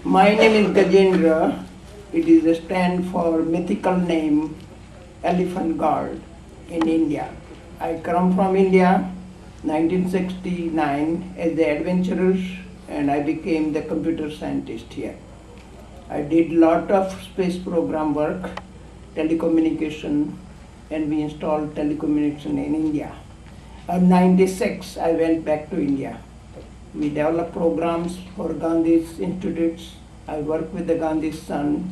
My name is Gajendra. It is a stand for mythical name Elephant God in India. I come from India 1969 as the adventurer, and I became the computer scientist here. I did lot of space program work, telecommunication, and we installed telecommunication in India. In 96, I went back to India. We developed programs for Gandhi's institutes. I worked with the Gandhi's son,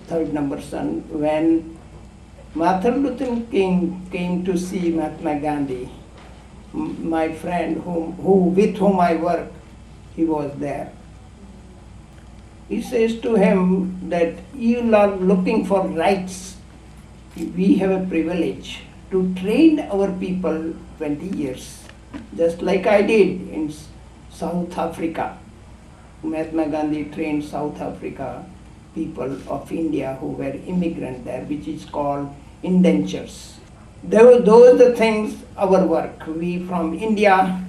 third number son. When Martin Luther King came to see Mahatma Gandhi, my friend with whom I work, he was there. He says to him that you are looking for rights. We have a privilege to train our people 20 years, just like I did in South Africa. Mahatma Gandhi trained South Africa people of India who were immigrant there, which is called indentures. Those are the things, our work. We from India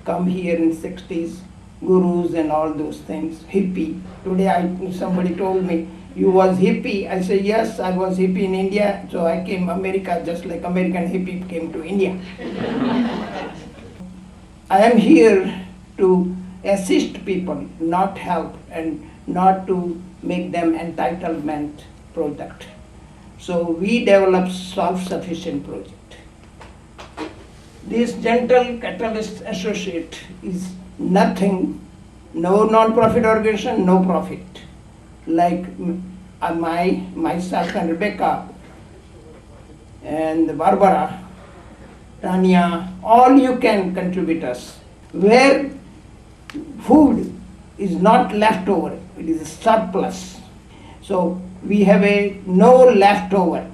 come here in 60s, gurus and all those things, hippie. Today somebody told me, you was hippie. I say, yes, I was hippie in India, so I came America just like American hippie came to India. I am here to assist people, not help, and not to make them entitlement product. So we develop self-sufficient project. This Gentle Catalyst Associate is nothing, no non-profit organization, no profit. Like myself and Rebecca and Barbara, Tanya, all you can contribute us. Where food is not leftover, it is a surplus. So we have no leftover.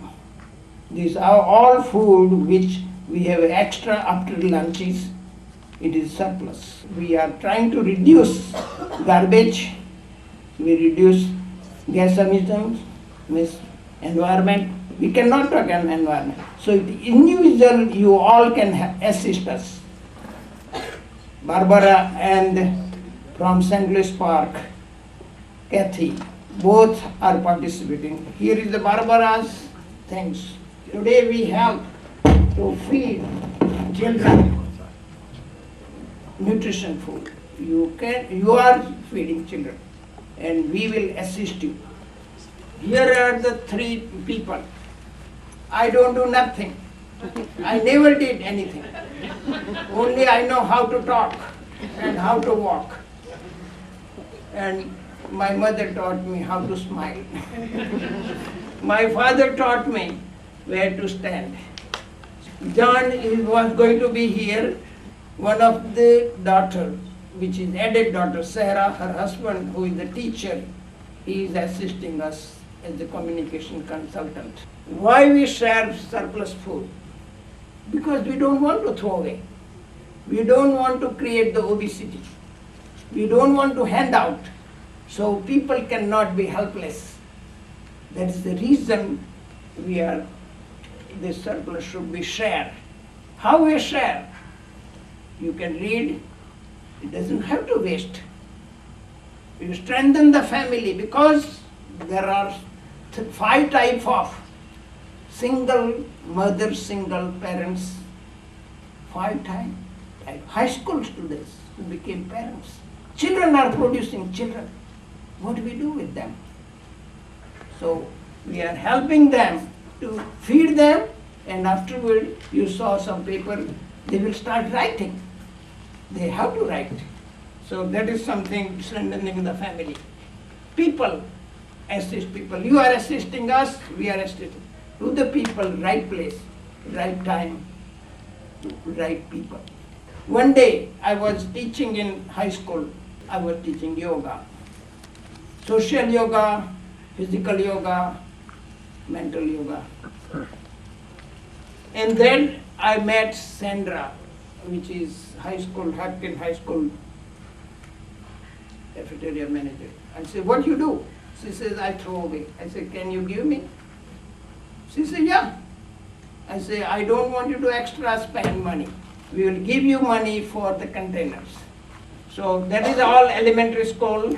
These are all food which we have extra after lunches, it is surplus. We are trying to reduce garbage, we reduce gas emissions, environment. We cannot talk about environment. So the individual, you all can assist us. Barbara and from St. Louis Park, Kathy, both are participating. Here is the Barbara's things. Today we help to feed children nutrition food. You are feeding children, and we will assist you. Here are the three people. I don't do nothing. I never did anything. Only I know how to talk and how to walk. And my mother taught me how to smile. My father taught me where to stand. John was going to be here. One of the daughter, which is added daughter, Sarah, her husband, who is a teacher, he is assisting us as the communication consultant. Why we share surplus food? Because we don't want to throw away. We don't want to create the obesity. We don't want to hand out. So people cannot be helpless. That is the reason this surplus should be shared. How we share? You can read, it doesn't have to waste. You strengthen the family because there are 5 types of single mother, single parents, 5 times. High school students who became parents. Children are producing children. What do we do with them? So we are helping them to feed them, and afterward you saw some paper, they will start writing. They have to write. So that is something strengthening the family. People assist people. You are assisting us, we are assisting. To the people, right place, right time, right people. One day I was teaching in high school. I was teaching yoga. Social yoga, physical yoga, mental yoga. And then I met Sandra, which is Hopkins High School cafeteria manager. I said, what you do? She says, I throw away. I said, can you give me? She said, yeah. I say, I don't want you to extra spend money. We will give you money for the containers. So that is all elementary school,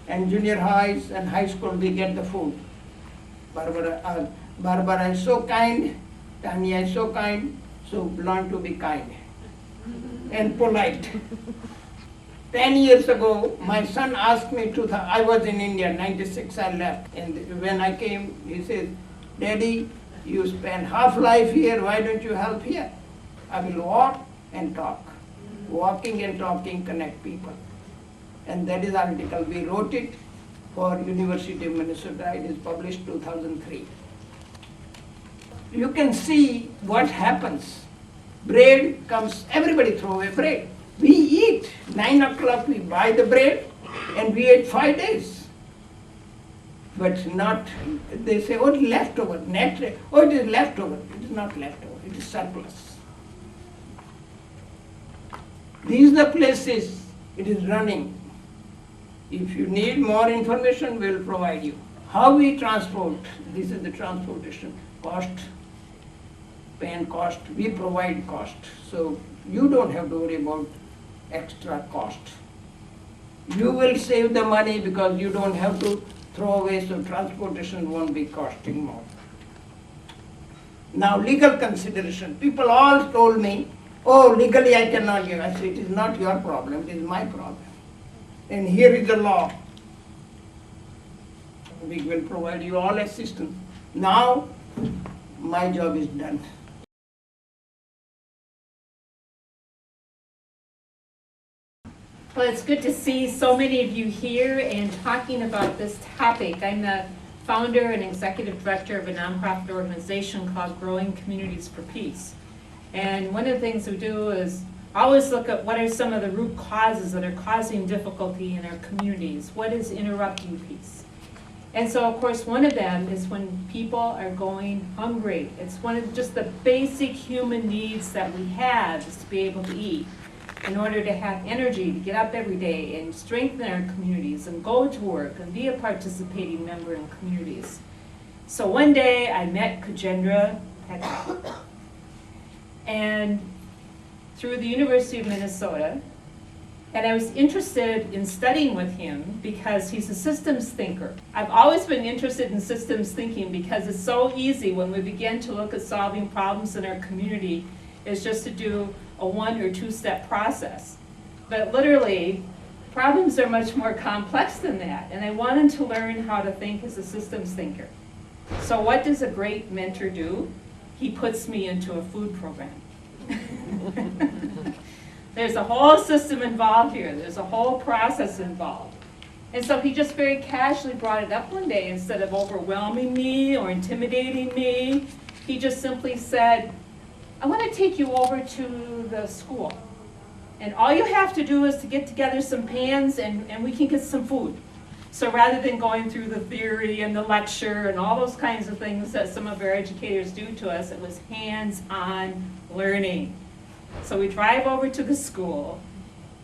And junior highs and high school, we get the food. Barbara is so kind, Tanya is so kind, so learn to be kind and polite. 10 years ago, my son asked me to, I was in India, 96 I left, and when I came, he said, Daddy, you spend half life here, why don't you help here? I will walk and talk. Walking and talking connect people. And that is article, we wrote it for University of Minnesota, it is published 2003. You can see what happens. Bread comes, everybody throw away bread. We eat, 9 o'clock we buy the bread and we ate 5 days. But not, they say, oh, it's leftover, oh, it is leftover. It is not leftover, it is surplus. These are the places it is running. If you need more information, we will provide you. How we transport, this is the transportation cost, pay and cost, we provide cost. So you don't have to worry about extra cost. You will save the money because you don't have to throw away, so transportation won't be costing more. Now legal consideration. People all told me, oh, legally I cannot give. I said, it is not your problem, it is my problem. And here is the law. We will provide you all assistance. Now, my job is done. Well, it's good to see so many of you here and talking about this topic. I'm the founder and executive director of a nonprofit organization called Growing Communities for Peace. And one of the things we do is always look at what are some of the root causes that are causing difficulty in our communities. What is interrupting peace? And so, of course, one of them is when people are going hungry. It's one of just the basic human needs that we have, is to be able to eat in order to have energy to get up every day and strengthen our communities and go to work and be a participating member in communities. So one day I met Kajendra and through the University of Minnesota, and I was interested in studying with him because he's a systems thinker. I've always been interested in systems thinking because it's so easy when we begin to look at solving problems in our community is just to do a 1 or 2 step process. But literally, problems are much more complex than that, and I wanted to learn how to think as a systems thinker. So what does a great mentor do? He puts me into a food program. There's a whole system involved here. There's a whole process involved. And so he just very casually brought it up one day. Instead of overwhelming me or intimidating me, he just simply said, I want to take you over to the school. And all you have to do is to get together some pans and we can get some food. So rather than going through the theory and the lecture and all those kinds of things that some of our educators do to us, it was hands-on learning. So we drive over to the school,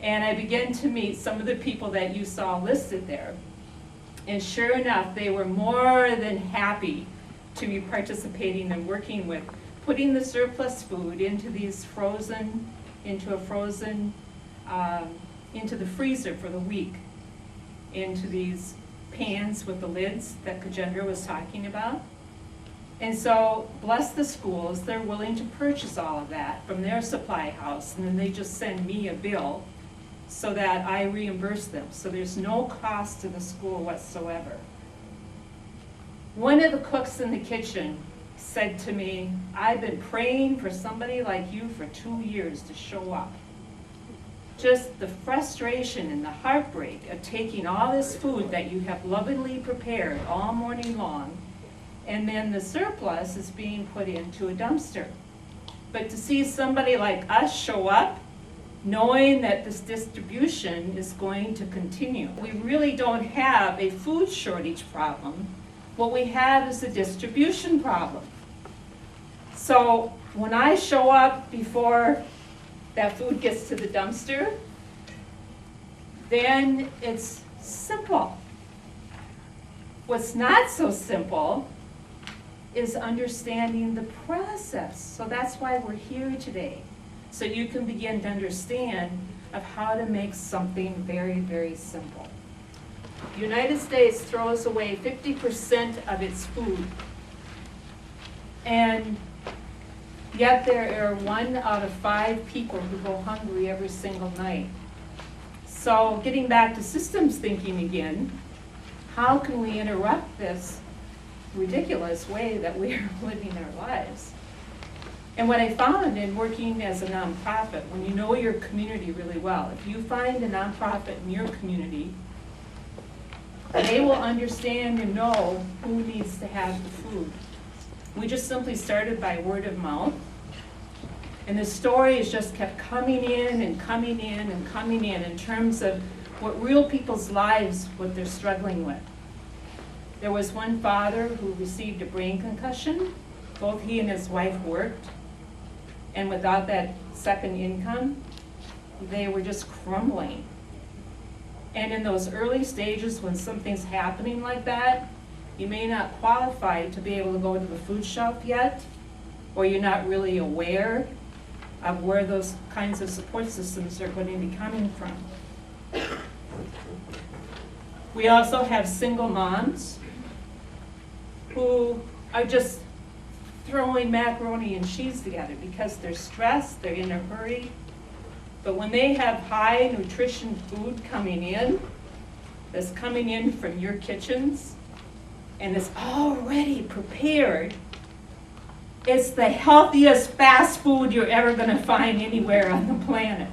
and I began to meet some of the people that you saw listed there. And sure enough, they were more than happy to be participating and working with putting the surplus food into these frozen, into the freezer for the week, into these pans with the lids that Kajendra was talking about. And so, bless the schools, they're willing to purchase all of that from their supply house, and then they just send me a bill so that I reimburse them. So there's no cost to the school whatsoever. One of the cooks in the kitchen said to me, I've been praying for somebody like you for 2 years to show up. Just the frustration and the heartbreak of taking all this food that you have lovingly prepared all morning long, and then the surplus is being put into a dumpster. But to see somebody like us show up, knowing that this distribution is going to continue. We really don't have a food shortage problem. What we have is a distribution problem. So when I show up before that food gets to the dumpster, then it's simple. What's not so simple is understanding the process. So that's why we're here today. So you can begin to understand of how to make something very, very simple. The United States throws away 50% of its food. And yet there are 1 out of 5 people who go hungry every single night. So getting back to systems thinking again, how can we interrupt this ridiculous way that we are living our lives? And what I found in working as a nonprofit, when you know your community really well, if you find a nonprofit in your community, they will understand and know who needs to have the food. We just simply started by word of mouth. And the story has just kept coming in and coming in and coming in terms of what real people's lives, what they're struggling with. There was one father who received a brain concussion. Both he and his wife worked. And without that second income, they were just crumbling. And in those early stages when something's happening like that, you may not qualify to be able to go to the food shelf yet, or you're not really aware of where those kinds of support systems are going to be coming from. We also have single moms who are just throwing macaroni and cheese together because they're stressed, they're in a hurry. But when they have high nutrition food coming in, that's coming in from your kitchens, and it's already prepared, it's the healthiest fast food you're ever going to find anywhere on the planet.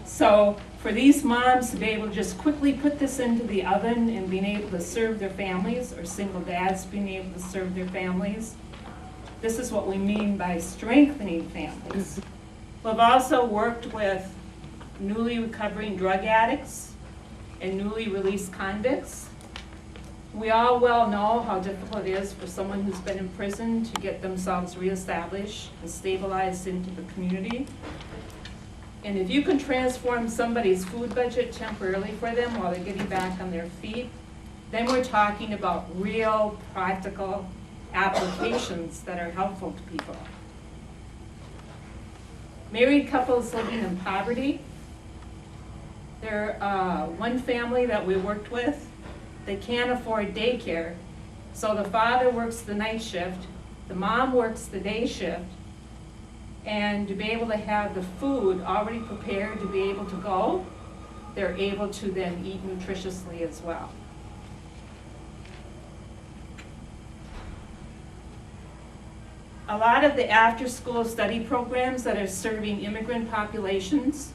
So for these moms to be able to just quickly put this into the oven and being able to serve their families, or single dads being able to serve their families, this is what we mean by strengthening families. We've also worked with newly recovering drug addicts and newly released convicts. We all well know how difficult it is for someone who's been in prison to get themselves reestablished and stabilized into the community. And if you can transform somebody's food budget temporarily for them while they're getting back on their feet, then we're talking about real, practical applications that are helpful to people. Married couples living in poverty. There, one family that we worked with, they can't afford daycare, so the father works the night shift, the mom works the day shift, and to be able to have the food already prepared to be able to go, they're able to then eat nutritiously as well. A lot of the after-school study programs that are serving immigrant populations,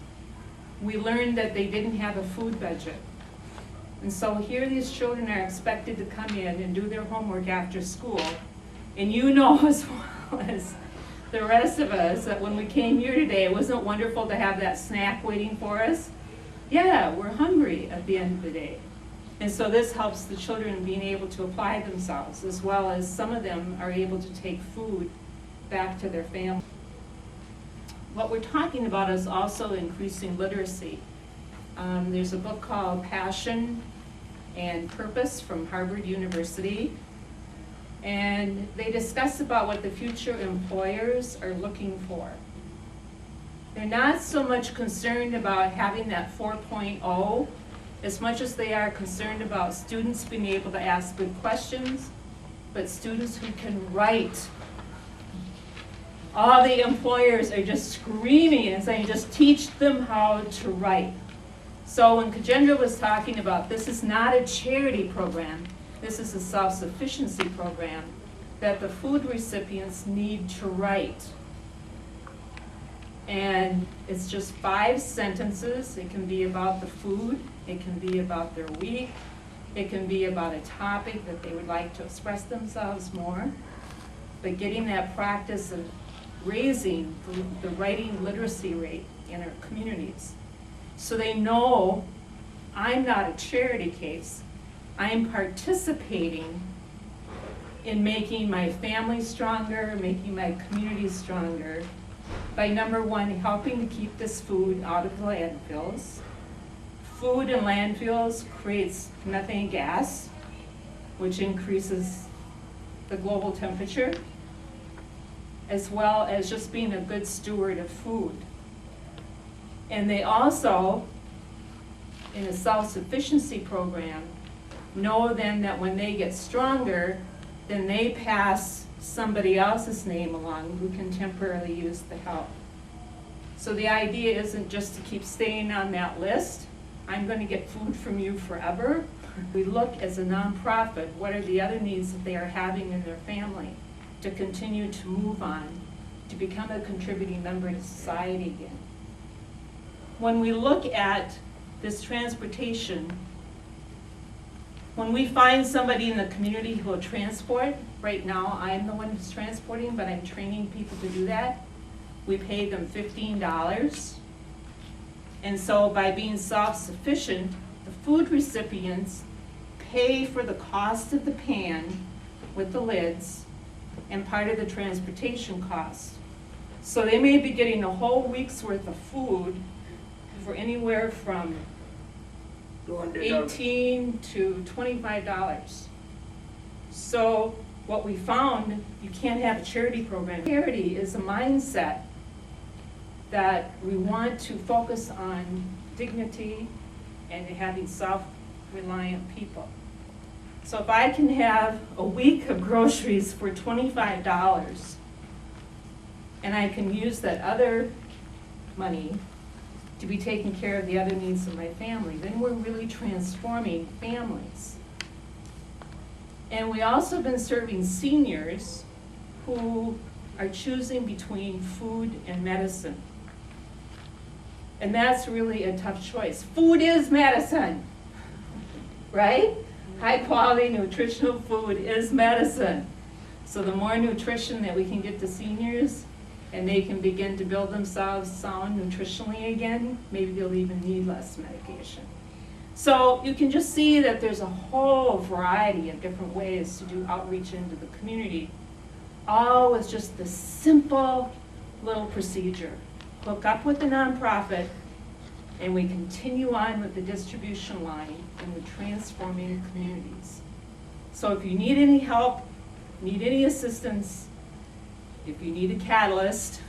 we learned that they didn't have a food budget. And so here these children are expected to come in and do their homework after school. And you know as well as the rest of us that when we came here today, it wasn't wonderful to have that snack waiting for us. Yeah, we're hungry at the end of the day. And so this helps the children being able to apply themselves, as well as some of them are able to take food back to their family. What we're talking about is also increasing literacy. There's a book called Passion and Purpose from Harvard University. And they discuss about what the future employers are looking for. They're not so much concerned about having that 4.0 as much as they are concerned about students being able to ask good questions, but students who can write. All the employers are just screaming and saying, just teach them how to write. So when Kajendra was talking about this is not a charity program, this is a self-sufficiency program, that the food recipients need to write. And it's just 5 sentences. It can be about the food, it can be about their week, it can be about a topic that they would like to express themselves more. But getting that practice of raising the writing literacy rate in our communities. So they know I'm not a charity case, I'm participating in making my family stronger, making my community stronger, by number 1, helping to keep this food out of the landfills. Food in landfills creates methane gas, which increases the global temperature, as well as just being a good steward of food. And they also, in a self-sufficiency program, know then that when they get stronger, then they pass somebody else's name along who can temporarily use the help. So the idea isn't just to keep staying on that list. I'm going to get food from you forever. We look as a nonprofit, what are the other needs that they are having in their family to continue to move on, to become a contributing member to society again. When we look at this transportation, when we find somebody in the community who will transport, right now I'm the one who's transporting, but I'm training people to do that. We pay them $15. And so by being self-sufficient, the food recipients pay for the cost of the pan with the lids and part of the transportation cost. So they may be getting a whole week's worth of food for anywhere from $18 to $25. So what we found, you can't have a charity program. Charity is a mindset that we want to focus on dignity and having self-reliant people. So if I can have a week of groceries for $25 and I can use that other money to be taking care of the other needs of my family, then we're really transforming families. And we also have been serving seniors who are choosing between food and medicine. And that's really a tough choice. Food is medicine, right? High quality nutritional food is medicine. So the more nutrition that we can get to seniors, and they can begin to build themselves sound nutritionally again, maybe they'll even need less medication. So you can just see that there's a whole variety of different ways to do outreach into the community, all with just the simple little procedure. Hook up with the nonprofit, and we continue on with the distribution line and the transforming communities. So if you need any help, need any assistance, if you need a catalyst,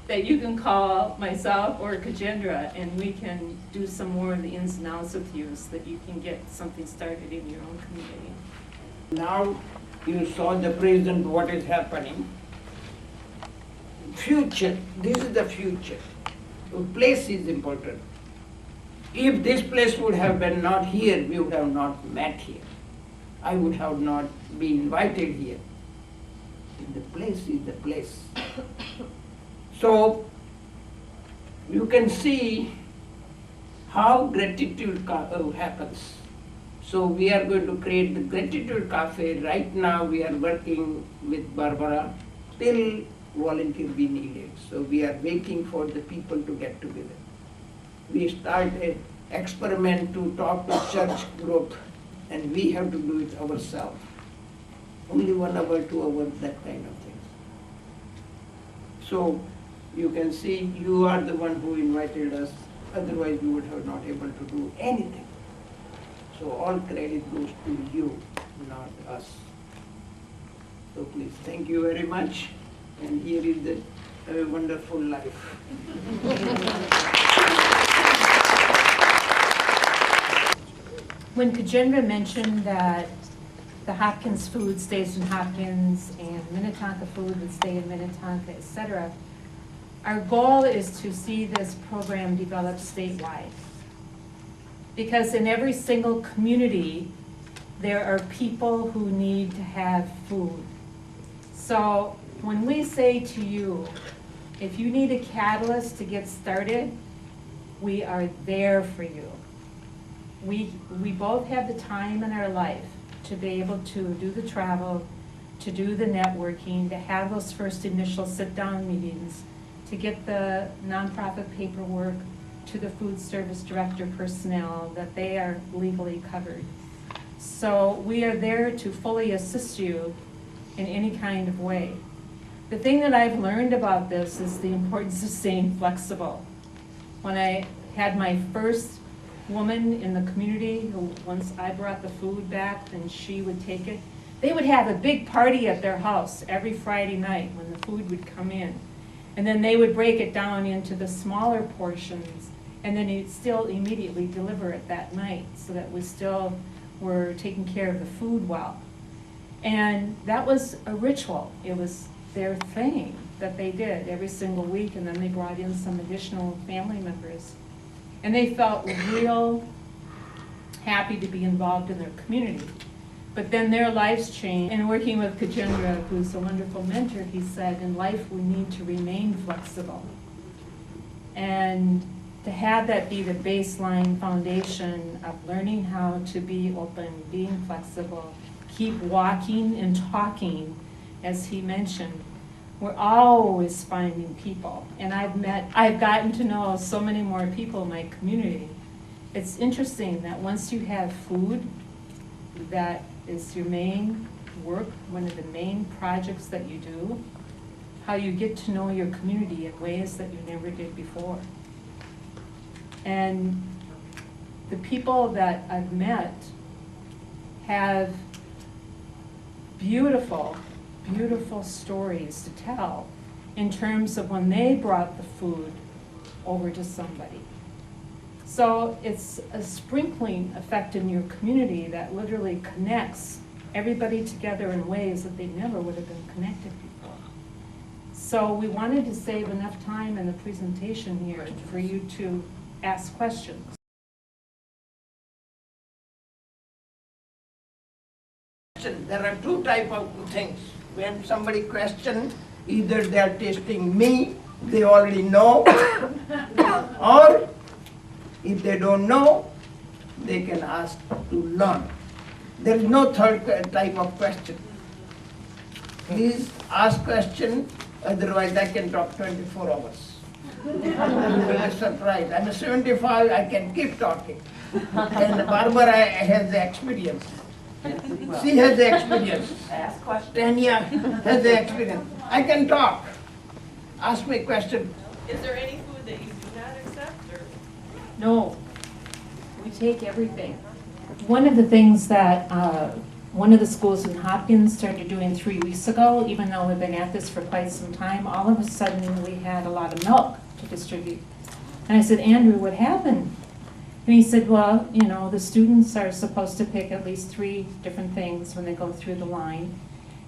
that you can call myself or Kajendra, and we can do some more of the ins and outs with you so that you can get something started in your own community. Now you saw the present, what is happening. Future, this is the future. The place is important. If this place would have been not here, we would have not met here. I would have not been invited here. The place is the place. So you can see how gratitude happens. So we are going to create the Gratitude Cafe. Right now we are working with Barbara till volunteer be needed. So we are waiting for the people to get together. We started experiment to talk to church group, and we have to do it ourselves. Only 1 hour, 2 hours, that kind of thing. So you can see you are the one who invited us, otherwise we would have not able to do anything. So all credit goes to you, not us. So please, thank you very much. And here is the Have a Wonderful Life. When Kajendra mentioned that the Hopkins food stays in Hopkins and Minnetonka food would stay in Minnetonka, etc., our goal is to see this program develop statewide. Because in every single community, there are people who need to have food. So when we say to you, if you need a catalyst to get started, we are there for you. We both have the time in our life to be able to do the travel, to do the networking, to have those first initial sit-down meetings, to get the nonprofit paperwork to the food service director personnel that they are legally covered. So we are there to fully assist you in any kind of way. The thing that I've learned about this is the importance of staying flexible. When I had my first woman in the community who, once I brought the food back, then she would take it. They would have a big party at their house every Friday night when the food would come in. And then they would break it down into the smaller portions And then he'd still immediately deliver it that night, so that we still were taking care of the food well. And that was a ritual. It was their thing that they did every single week, and then they brought in some additional family members. And they felt real happy to be involved in their community. But then their lives changed. And working with Kajendra, who's a wonderful mentor, he said, in life we need to remain flexible. And to have that be the baseline foundation of learning how to be open, being flexible, keep walking and talking, as he mentioned. We're always finding people. And I've gotten to know so many more people in my community. It's interesting that once you have food, that is your main work, one of the main projects that you do, how you get to know your community in ways that you never did before. And the people that I've met have beautiful, beautiful stories to tell in terms of when they brought the food over to somebody. So it's a sprinkling effect in your community that literally connects everybody together in ways that they never would have been connected before. So we wanted to save enough time in the presentation here for you to ask questions. There are two types of things. When somebody questions, either they are testing me, they already know, or if they don't know, they can ask to learn. There is no third type of question. Please ask question, otherwise I can talk 24 hours. You will be surprised. I'm 75, I can keep talking. And Barbara has the experience. She has the experience. Ask questions. Tanya has the experience. I can talk. Ask me a question. Is there any food that you do not accept, or? No, we take everything. One of the things that one of the schools in Hopkins started doing 3 weeks ago, even though we've been at this for quite some time, all of a sudden we had a lot of milk to distribute. And I said, Andrew, what happened? And he said, well, you know, the students are supposed to pick at least 3 different things when they go through the line.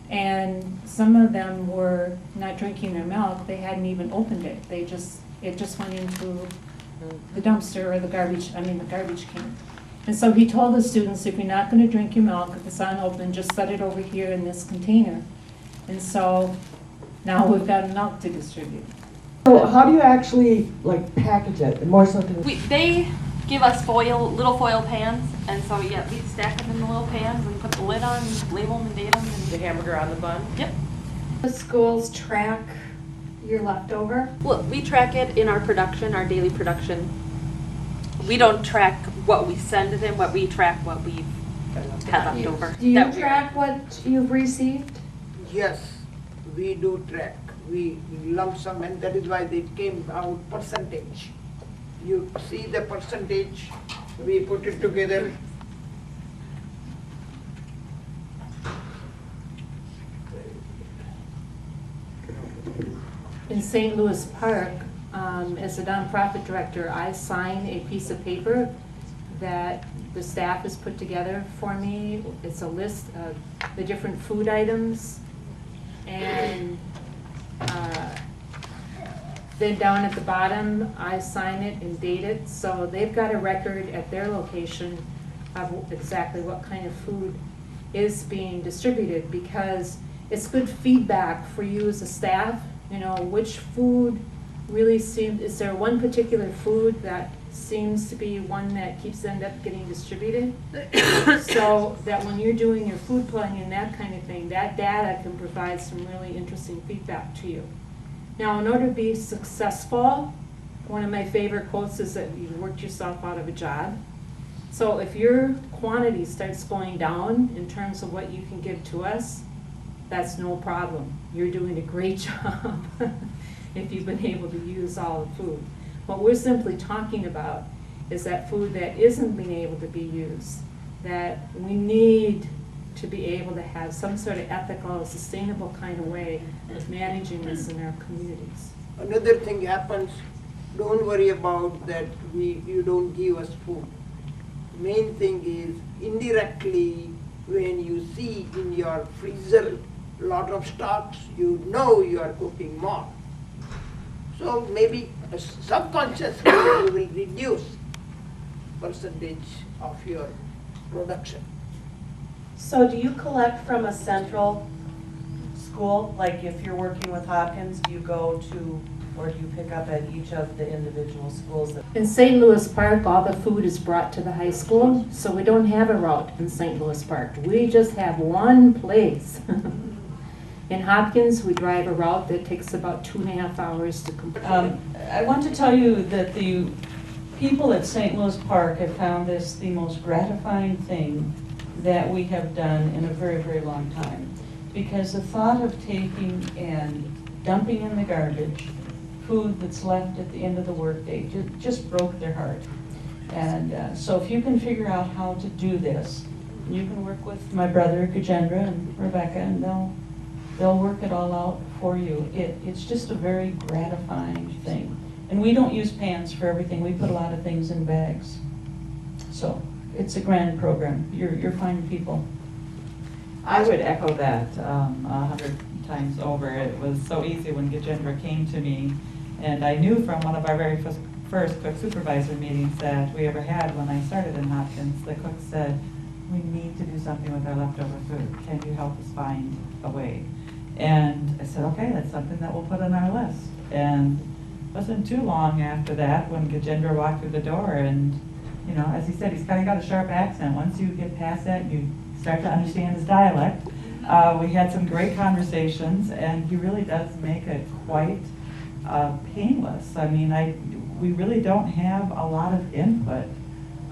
And some of them were not drinking their milk. They hadn't even opened it. It just went into the dumpster or the garbage can. And so he told the students, if you're not going to drink your milk, if it's unopened, just set it over here in this container. And so now we've got milk to distribute. So how do you actually package it? More so to They give us little foil pans, and so yeah, we stack them in the little pans and put the lid on, and label them and date them. The hamburger on the bun? Yep. The schools track your leftover? Well, we track it in our production, our daily production. We don't track what we send them, what we track what we've had left over. Do you track what you've received? Yes, we do track. We lump sum, and that is why it came out percentage. You see the percentage, we put it together. In St. Louis Park, as a nonprofit director, I sign a piece of paper that the staff has put together for me. It's a list of the different food items, and then down at the bottom, I sign it and date it, so they've got a record at their location of exactly what kind of food is being distributed, because it's good feedback for you as a staff. You know, which food really seems, is there one particular food that seems to be one that keeps end up getting distributed? So that when you're doing your food planning and that kind of thing, that data can provide some really interesting feedback to you. Now, in order to be successful, one of my favorite quotes is that you worked yourself out of a job. So if your quantity starts going down in terms of what you can give to us, that's no problem. You're doing a great job if you've been able to use all the food. What we're simply talking about is that food that isn't being able to be used, that we need to be able to have some sort of ethical, sustainable kind of way of managing this in our communities. Another thing happens, don't worry about that you don't give us food. Main thing is indirectly when you see in your freezer lot of stocks, you know you are cooking more. So maybe subconsciously you will reduce percentage of your production. So do you collect from a central school? Like if you're working with Hopkins, do you go to, or do you pick up at each of the individual schools? In St. Louis Park, all the food is brought to the high school, so we don't have a route in St. Louis Park. We just have one place. In Hopkins, we drive a route that takes about 2.5 hours to complete. I want to tell you that the people at St. Louis Park have found this the most gratifying thing that we have done in a very, very long time. Because the thought of taking and dumping in the garbage food that's left at the end of the workday just broke their heart. And so if you can figure out how to do this, you can work with my brother Gajendra and Rebecca, and they'll work it all out for you. It's just a very gratifying thing. And we don't use pans for everything. We put a lot of things in bags. So it's a grand program. You're fine people. I would echo that 100 times over. It was so easy when Gajendra came to me, and I knew from one of our very first cook supervisor meetings that we ever had when I started in Hopkins, the cook said, we need to do something with our leftover food. Can you help us find a way? And I said, okay, that's something that we'll put on our list. And it wasn't too long after that when Gajendra walked through the door, and you know, as he said, he's kind of got a sharp accent. Once you get past that, you start to understand his dialect. We had some great conversations, and he really does make it quite painless. I mean, we really don't have a lot of input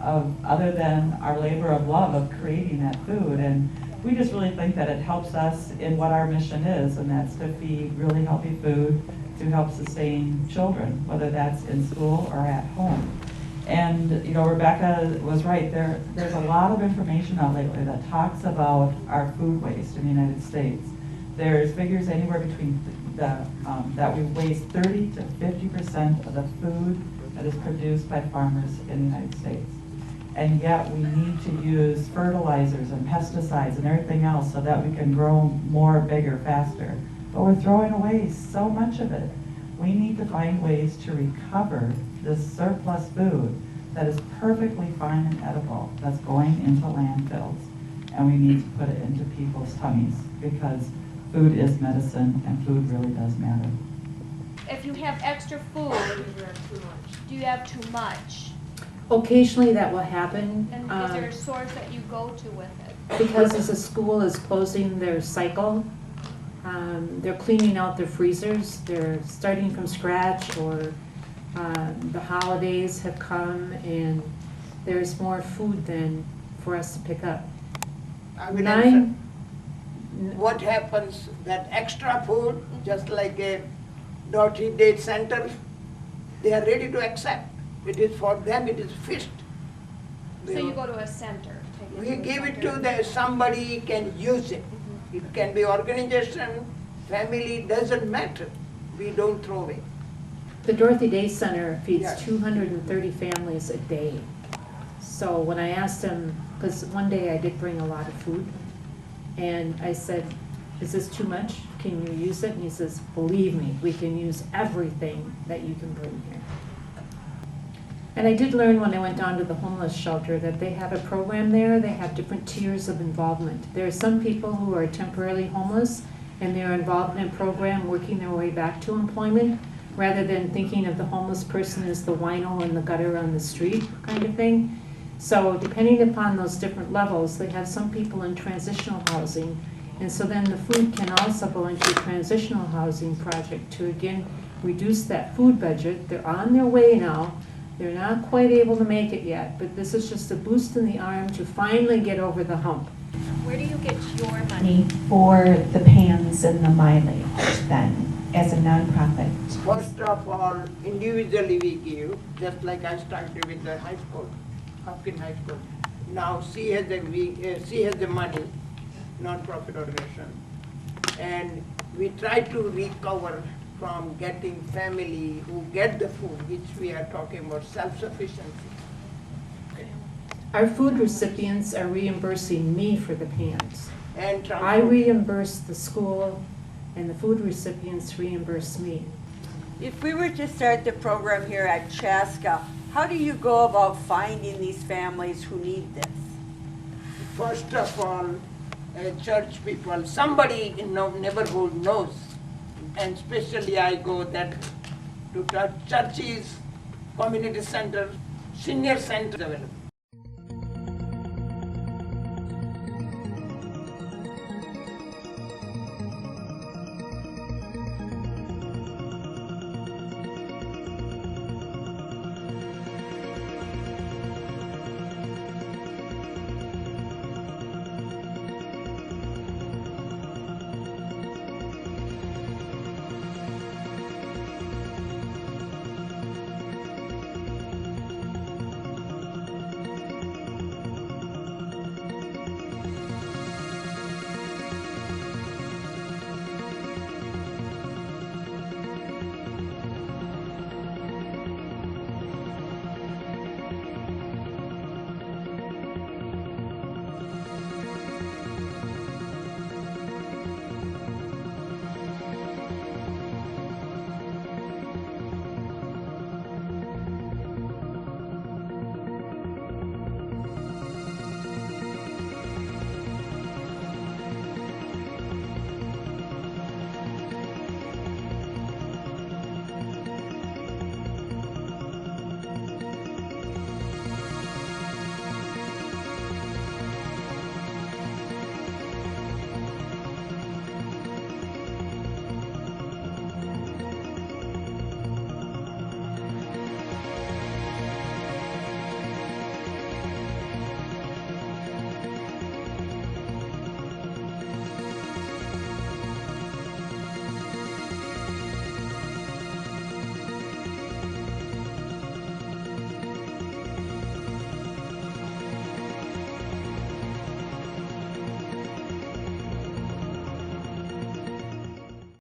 other than our labor of love of creating that food, and we just really think that it helps us in what our mission is, and that's to feed really healthy food to help sustain children, whether that's in school or at home. And you know, Rebecca was right. There's a lot of information out lately that talks about our food waste in the United States. There's figures anywhere between that we waste 30 to 50% of the food that is produced by farmers in the United States. And yet we need to use fertilizers and pesticides and everything else so that we can grow more, bigger, faster. But we're throwing away so much of it. We need to find ways to recover this surplus food that is perfectly fine and edible, that's going into landfills. And we need to put it into people's tummies, because food is medicine and food really does matter. If you have extra food, do you have too much? Occasionally that will happen. And is there a source that you go to with it? Because as a school is closing their cycle, they're cleaning out their freezers, they're starting from scratch, or the holidays have come and there's more food than for us to pick up. I will answer. What happens, that extra food, just like a dirty date center, they are ready to accept. It is for them, it is fished. So you go to a center? We give it to somebody can use it. It can be organization, family, doesn't matter. We don't throw away. The Dorothy Day Center feeds Yes. 230 families a day. So when I asked him, because one day I did bring a lot of food, and I said, is this too much? Can you use it? And he says, believe me, we can use everything that you can bring here. And I did learn when I went down to the homeless shelter that they have a program there. They have different tiers of involvement. There are some people who are temporarily homeless and they're involved in a program working their way back to employment, rather than thinking of the homeless person as the wino in the gutter on the street kind of thing. So depending upon those different levels, they have some people in transitional housing. And so then the food can also go into a transitional housing project to, again, reduce that food budget. They're on their way now. They're not quite able to make it yet, but this is just a boost in the arm to finally get over the hump. Where do you get your money? For the pans and the mileage then, as a nonprofit? First of all, individually we give, just like I started with the high school, Hopkins High School. Now she has the money, non-profit organization, and we try to recover from getting family who get the food, which we are talking about self-sufficiency. Our food recipients are reimbursing me for the pans. And I reimburse the school, and the food recipients reimburse me. If we were to start the program here at Chaska, how do you go about finding these families who need this? First of all, church people, somebody in the neighborhood knows, and especially I go that to churches, community centers, senior centers available.